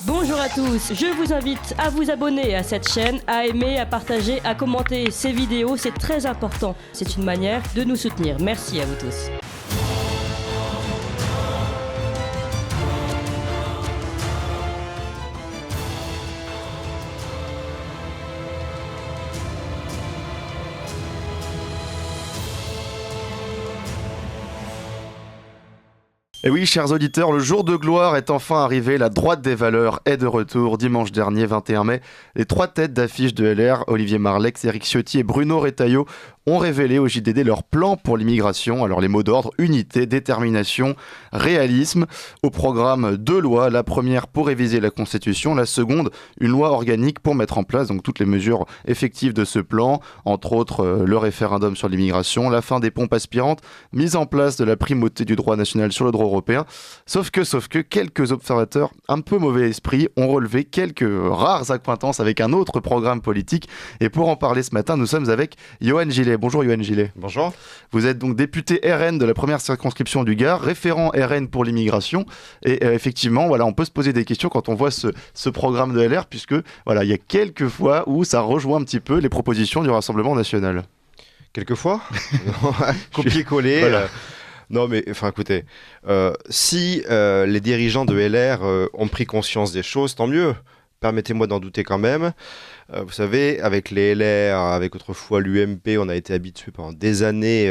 Bonjour à tous, je vous invite à vous abonner à cette chaîne, à aimer, à partager, à commenter ces vidéos, c'est très important. C'est une manière de nous soutenir. Merci à vous tous. Et oui, chers auditeurs, le jour de gloire est enfin arrivé. La droite des valeurs est de retour. Dimanche dernier, 21 mai, les trois têtes d'affiche de LR, Olivier Marleix, Éric Ciotti et Bruno Retailleau, ont révélé au JDD leur plan pour l'immigration. Alors les mots d'ordre, unité, détermination, réalisme. Au programme, deux lois. La première pour réviser la Constitution. La seconde, une loi organique pour mettre en place donc toutes les mesures effectives de ce plan. Entre autres, le référendum sur l'immigration, la fin des pompes aspirantes, mise en place de la primauté du droit national sur le droit européen. Sauf que quelques observateurs un peu mauvais esprit ont relevé quelques rares accointances avec un autre programme politique. Et pour en parler ce matin, nous sommes avec Yohann Gillet. Bonjour Yohann Gillet. Bonjour. Vous êtes donc député RN de la première circonscription du Gard, référent RN pour l'immigration. Et effectivement, voilà, on peut se poser des questions quand on voit ce programme de LR, puisque voilà, il y a quelques fois où ça rejoint un petit peu les propositions du Rassemblement national. Quelquefois copier-coller. Voilà. Non mais enfin écoutez, si les dirigeants de LR ont pris conscience des choses, tant mieux. Permettez-moi d'en douter quand même. Vous savez, avec les LR, avec autrefois l'UMP, on a été habitué pendant des années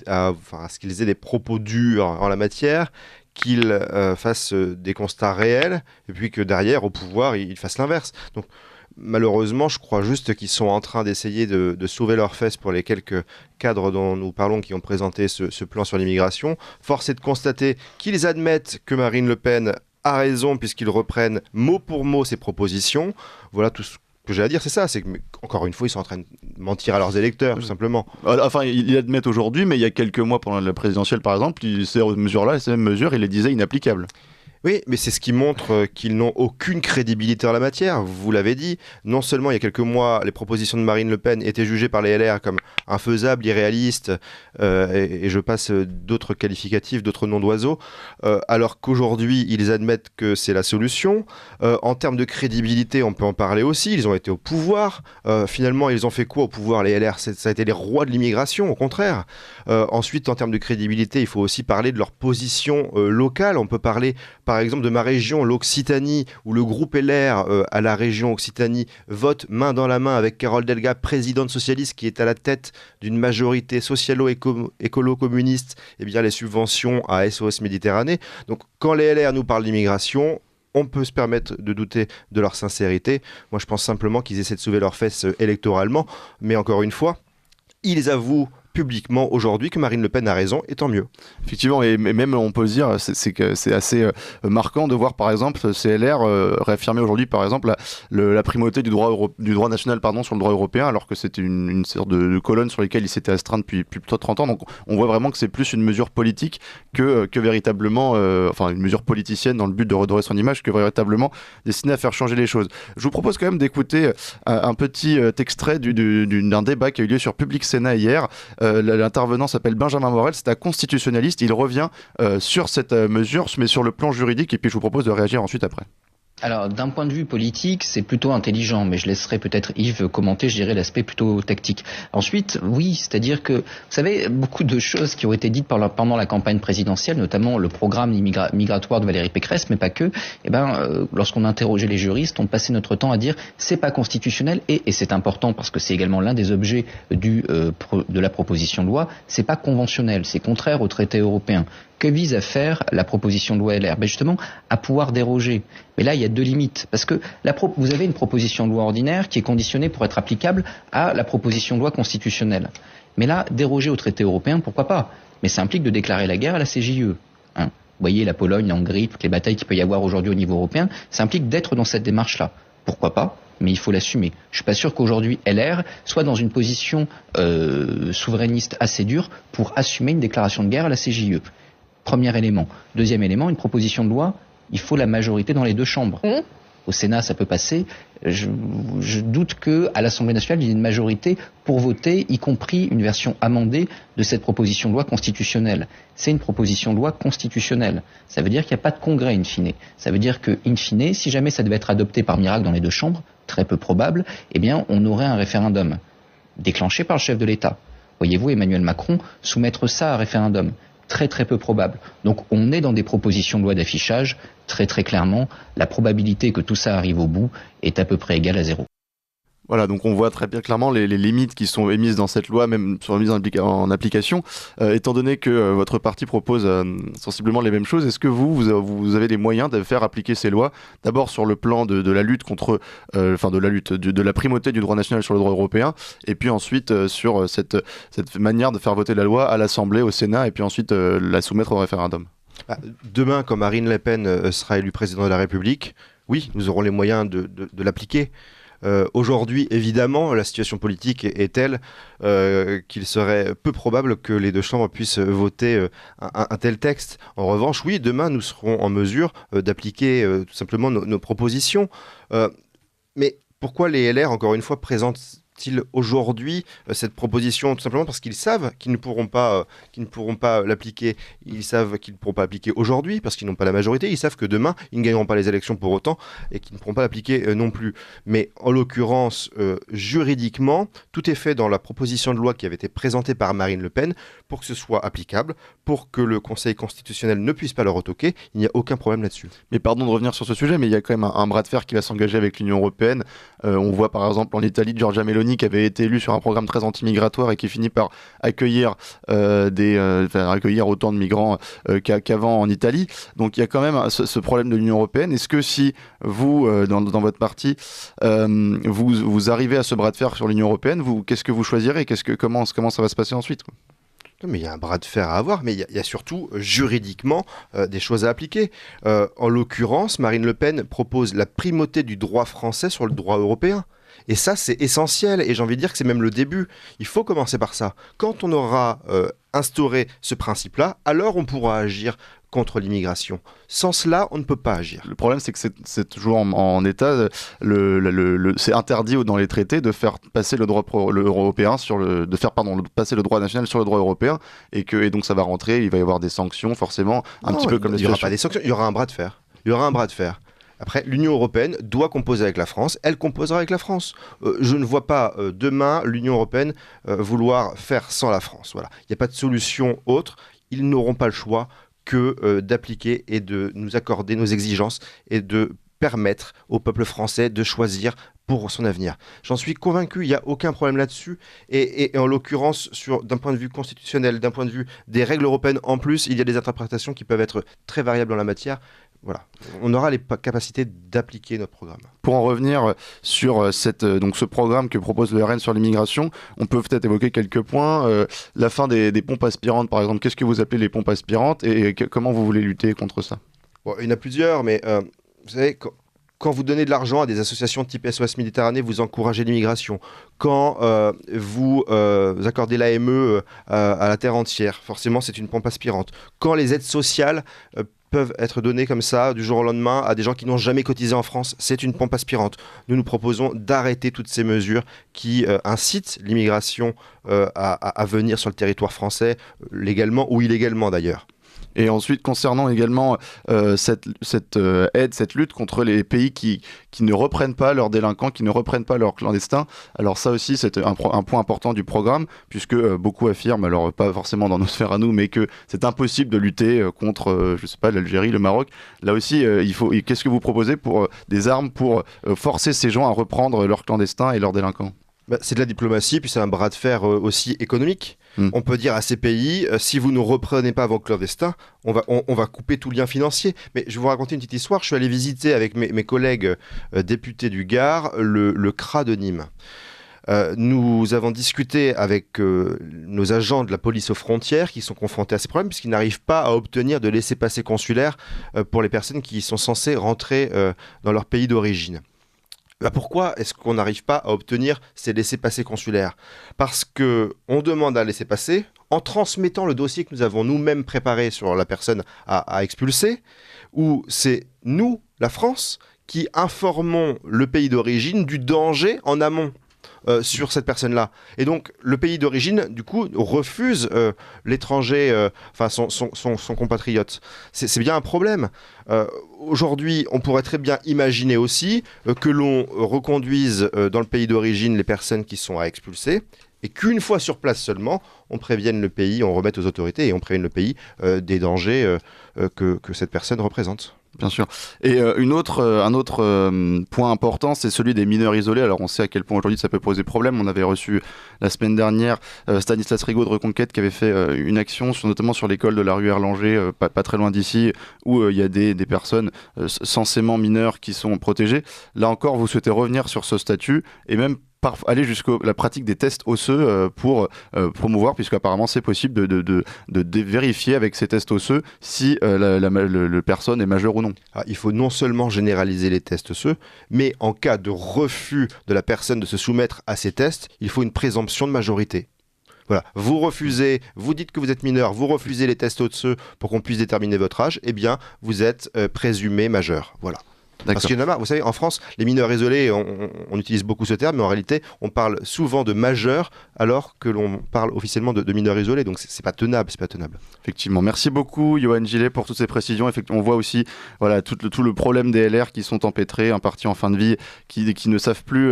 à ce qu'ils aient des propos durs en la matière, qu'ils fassent des constats réels, et puis que derrière, au pouvoir, ils fassent l'inverse. Donc malheureusement, je crois juste qu'ils sont en train d'essayer de sauver leurs fesses pour les quelques cadres dont nous parlons qui ont présenté ce plan sur l'immigration. Force est de constater qu'ils admettent que Marine Le Pen a raison puisqu'ils reprennent mot pour mot ses propositions. Voilà tout ce que j'ai à dire, c'est ça. C'est que, encore une fois, ils sont en train de mentir à leurs électeurs, tout simplement. Enfin, ils l'admettent aujourd'hui, mais il y a quelques mois, pendant la présidentielle, par exemple, ces mêmes mesures, ils les disaient inapplicables. Oui, mais c'est ce qui montre qu'ils n'ont aucune crédibilité en la matière. Vous l'avez dit, non seulement il y a quelques mois, les propositions de Marine Le Pen étaient jugées par les LR comme infaisables, irréalistes, et je passe d'autres qualificatifs, d'autres noms d'oiseaux, alors qu'aujourd'hui, ils admettent que c'est la solution. En termes de crédibilité, on peut en parler aussi. Ils ont été au pouvoir. Finalement, ils ont fait quoi au pouvoir, les LR? Ça a été les rois de l'immigration, au contraire. Ensuite, en termes de crédibilité, il faut aussi parler de leur position locale. On peut parler par exemple de ma région, l'Occitanie, où le groupe LR à la région Occitanie vote main dans la main avec Carole Delga, présidente socialiste qui est à la tête d'une majorité socialo-écolo-communiste, eh bien les subventions à SOS Méditerranée. Donc quand les LR nous parlent d'immigration, on peut se permettre de douter de leur sincérité. Moi je pense simplement qu'ils essaient de sauver leurs fesses électoralement, mais encore une fois, ils avouent publiquement aujourd'hui que Marine Le Pen a raison, et tant mieux. Effectivement, et même on peut se dire, c'est assez marquant de voir par exemple CLR réaffirmer aujourd'hui par exemple la primauté du droit national sur le droit européen, alors que c'était une sorte de colonne sur laquelle il s'était astreint depuis plutôt 30 ans. Donc on voit vraiment que c'est plus une mesure politique que véritablement, une mesure politicienne dans le but de redorer son image, que véritablement destinée à faire changer les choses. Je vous propose quand même d'écouter un petit extrait d'un débat qui a eu lieu sur Public Sénat hier. L'intervenant s'appelle Benjamin Morel, c'est un constitutionnaliste. Il revient sur cette mesure, mais sur le plan juridique, et puis je vous propose de réagir ensuite après. Alors, d'un point de vue politique, c'est plutôt intelligent, mais je laisserai peut-être Yves commenter, je dirais, l'aspect plutôt tactique. Ensuite, oui, c'est-à-dire que, vous savez, beaucoup de choses qui ont été dites pendant la campagne présidentielle, notamment le programme migratoire de Valérie Pécresse, mais pas que, lorsqu'on interrogeait les juristes, on passait notre temps à dire c'est pas constitutionnel, et c'est important parce que c'est également l'un des objets de la proposition de loi, c'est pas conventionnel, c'est contraire au traité européen. Que vise à faire la proposition de loi LR? Justement, à pouvoir déroger. Mais là, il y a deux limites. Parce que vous avez une proposition de loi ordinaire qui est conditionnée pour être applicable à la proposition de loi constitutionnelle. Mais là, déroger au traité européen, pourquoi pas? Mais ça implique de déclarer la guerre à la CJUE. Vous voyez, la Pologne, la Hongrie, toutes les batailles qu'il peut y avoir aujourd'hui au niveau européen, ça implique d'être dans cette démarche-là. Pourquoi pas? Mais il faut l'assumer. Je suis pas sûr qu'aujourd'hui LR soit dans une position souverainiste assez dure pour assumer une déclaration de guerre à la CJUE. Premier élément. Deuxième élément, une proposition de loi, il faut la majorité dans les deux chambres. au Sénat ça peut passer, je doute qu'à l'Assemblée nationale il y ait une majorité pour voter, y compris une version amendée de cette proposition de loi constitutionnelle. C'est une proposition de loi constitutionnelle. Ça veut dire qu'il n'y a pas de congrès in fine. Ça veut dire que, in fine, si jamais ça devait être adopté par miracle dans les deux chambres, très peu probable, eh bien on aurait un référendum déclenché par le chef de l'État. Voyez-vous, Emmanuel Macron soumettre ça à référendum, très très peu probable. Donc on est dans des propositions de loi d'affichage, très très clairement, la probabilité que tout ça arrive au bout est à peu près égale à 0. Voilà, donc on voit très bien clairement les limites qui sont émises dans cette loi, même sur la mise en application. Étant donné que votre parti propose sensiblement les mêmes choses, est-ce que vous avez les moyens de faire appliquer ces lois, d'abord sur le plan de la lutte contre, de la primauté du droit national sur le droit européen, et puis ensuite sur cette manière de faire voter la loi à l'Assemblée, au Sénat, et puis ensuite la soumettre au référendum? Demain, quand Marine Le Pen sera élue présidente de la République, oui, nous aurons les moyens de l'appliquer. Aujourd'hui, évidemment, la situation politique est telle qu'il serait peu probable que les deux chambres puissent voter un tel texte. En revanche, oui, demain, nous serons en mesure d'appliquer tout simplement nos propositions. Mais pourquoi les LR, encore une fois, présentent-ils aujourd'hui cette proposition? Tout simplement parce qu'ils savent qu'ils ne pourront pas l'appliquer. Ils savent qu'ils ne pourront pas l'appliquer aujourd'hui parce qu'ils n'ont pas la majorité. Ils savent que demain, ils ne gagneront pas les élections pour autant et qu'ils ne pourront pas l'appliquer non plus. Mais en l'occurrence, juridiquement, tout est fait dans la proposition de loi qui avait été présentée par Marine Le Pen pour que ce soit applicable, pour que le Conseil constitutionnel ne puisse pas le retoquer. Il n'y a aucun problème là-dessus. Mais pardon de revenir sur ce sujet, mais il y a quand même un bras de fer qui va s'engager avec l'Union européenne. On voit par exemple en Italie Giorgia Meloni qui avait été élue sur un programme très anti-migratoire et qui finit par accueillir autant de migrants qu'avant en Italie. Donc il y a quand même ce problème de l'Union européenne. Est-ce que si vous, dans votre parti, vous arrivez à ce bras de fer sur l'Union européenne, qu'est-ce que vous choisirez? Comment ça va se passer ensuite, quoi? Mais il y a un bras de fer à avoir, mais il y a surtout juridiquement des choses à appliquer. En l'occurrence, Marine Le Pen propose la primauté du droit français sur le droit européen. Et ça, c'est essentiel, et j'ai envie de dire que c'est même le début. Il faut commencer par ça. Quand on aura instauré ce principe-là, alors on pourra agir contre l'immigration. Sans cela, on ne peut pas agir. Le problème, c'est que c'est toujours en état, c'est interdit dans les traités de faire passer le droit européen passer le droit national sur le droit européen, et donc ça va rentrer, il va y avoir des sanctions, forcément, petit peu comme il n'y aura pas des sanctions, il y aura un bras de fer. Après, l'Union européenne doit composer avec la France, elle composera avec la France. Je ne vois pas demain l'Union européenne vouloir faire sans la France. Voilà. Il n'y a pas de solution autre. Ils n'auront pas le choix que d'appliquer et de nous accorder nos exigences et de permettre au peuple français de choisir pour son avenir. J'en suis convaincu, il n'y a aucun problème là-dessus. Et en l'occurrence, d'un point de vue constitutionnel, d'un point de vue des règles européennes en plus, il y a des interprétations qui peuvent être très variables en la matière. Voilà, on aura les capacités d'appliquer notre programme. Pour en revenir sur ce programme que propose le RN sur l'immigration, on peut peut-être évoquer quelques points. La fin des pompes aspirantes, par exemple. Qu'est-ce que vous appelez les pompes aspirantes et comment vous voulez lutter contre ça? Bon, il y en a plusieurs, mais vous savez, quand vous donnez de l'argent à des associations type SOS Méditerranée, vous encouragez l'immigration. Quand vous accordez l'AME à la terre entière, forcément c'est une pompe aspirante. Quand les aides sociales peuvent être données comme ça, du jour au lendemain, à des gens qui n'ont jamais cotisé en France, c'est une pompe aspirante. Nous proposons d'arrêter toutes ces mesures qui incitent l'immigration à venir sur le territoire français, légalement ou illégalement d'ailleurs. Et ensuite, concernant également cette lutte contre les pays qui ne reprennent pas leurs délinquants, qui ne reprennent pas leurs clandestins. Alors ça aussi, c'est un point important du programme, puisque beaucoup affirment, alors pas forcément dans nos sphères à nous, mais que c'est impossible de lutter contre, l'Algérie, le Maroc. Là aussi, qu'est-ce que vous proposez pour des armes pour forcer ces gens à reprendre leurs clandestins et leurs délinquants? C'est de la diplomatie, puis c'est un bras de fer aussi économique. On peut dire à ces pays, si vous ne reprenez pas vos clandestins, on va couper tout lien financier. Mais je vais vous raconter une petite histoire. Je suis allé visiter avec mes collègues députés du Gard le CRA de Nîmes. Nous avons discuté avec nos agents de la police aux frontières qui sont confrontés à ces problèmes puisqu'ils n'arrivent pas à obtenir de laissez-passer consulaire pour les personnes qui sont censées rentrer dans leur pays d'origine. Pourquoi est-ce qu'on n'arrive pas à obtenir ces laissez-passer consulaires? Parce qu'on demande un laissez-passer en transmettant le dossier que nous avons nous-mêmes préparé sur la personne à expulser, où c'est nous, la France, qui informons le pays d'origine du danger en amont. Sur cette personne-là. Et donc, le pays d'origine, du coup, refuse l'étranger, son compatriote. C'est bien un problème. Aujourd'hui, on pourrait très bien imaginer aussi que l'on reconduise dans le pays d'origine les personnes qui sont à expulser, et qu'une fois sur place seulement, on prévienne le pays, on remette aux autorités et on prévienne le pays des dangers que cette personne représente. Bien sûr. Et un autre point important, c'est celui des mineurs isolés. Alors on sait à quel point aujourd'hui ça peut poser problème. On avait reçu la semaine dernière Stanislas Rigaud de Reconquête qui avait fait une action notamment sur l'école de la rue Erlanger, pas très loin d'ici, où il y a des personnes censément mineures qui sont protégées. Là encore, vous souhaitez revenir sur ce statut et même aller jusqu'à la pratique des tests osseux pour promouvoir, puisque apparemment c'est possible de vérifier avec ces tests osseux si la personne est majeure ou non. Il faut non seulement généraliser les tests osseux, mais en cas de refus de la personne de se soumettre à ces tests, il faut une présomption de majorité. Voilà. Vous refusez, vous dites que vous êtes mineur, vous refusez les tests osseux pour qu'on puisse déterminer votre âge, eh bien vous êtes présumé majeur. Voilà. D'accord. Parce qu'il y en a marre. Vous savez, en France, les mineurs isolés, on utilise beaucoup ce terme, mais en réalité, on parle souvent de majeurs alors que l'on parle officiellement de mineurs isolés. Donc, c'est pas tenable, c'est pas tenable. Effectivement. Merci beaucoup, Yoann Gillet, pour toutes ces précisions. Effectivement, on voit aussi tout le problème des LR qui sont empêtrés, un parti en fin de vie, qui ne savent plus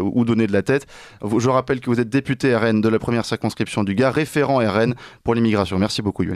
où donner de la tête. Je rappelle que vous êtes député RN de la première circonscription du Gard, référent RN pour l'immigration. Merci beaucoup, Yoann.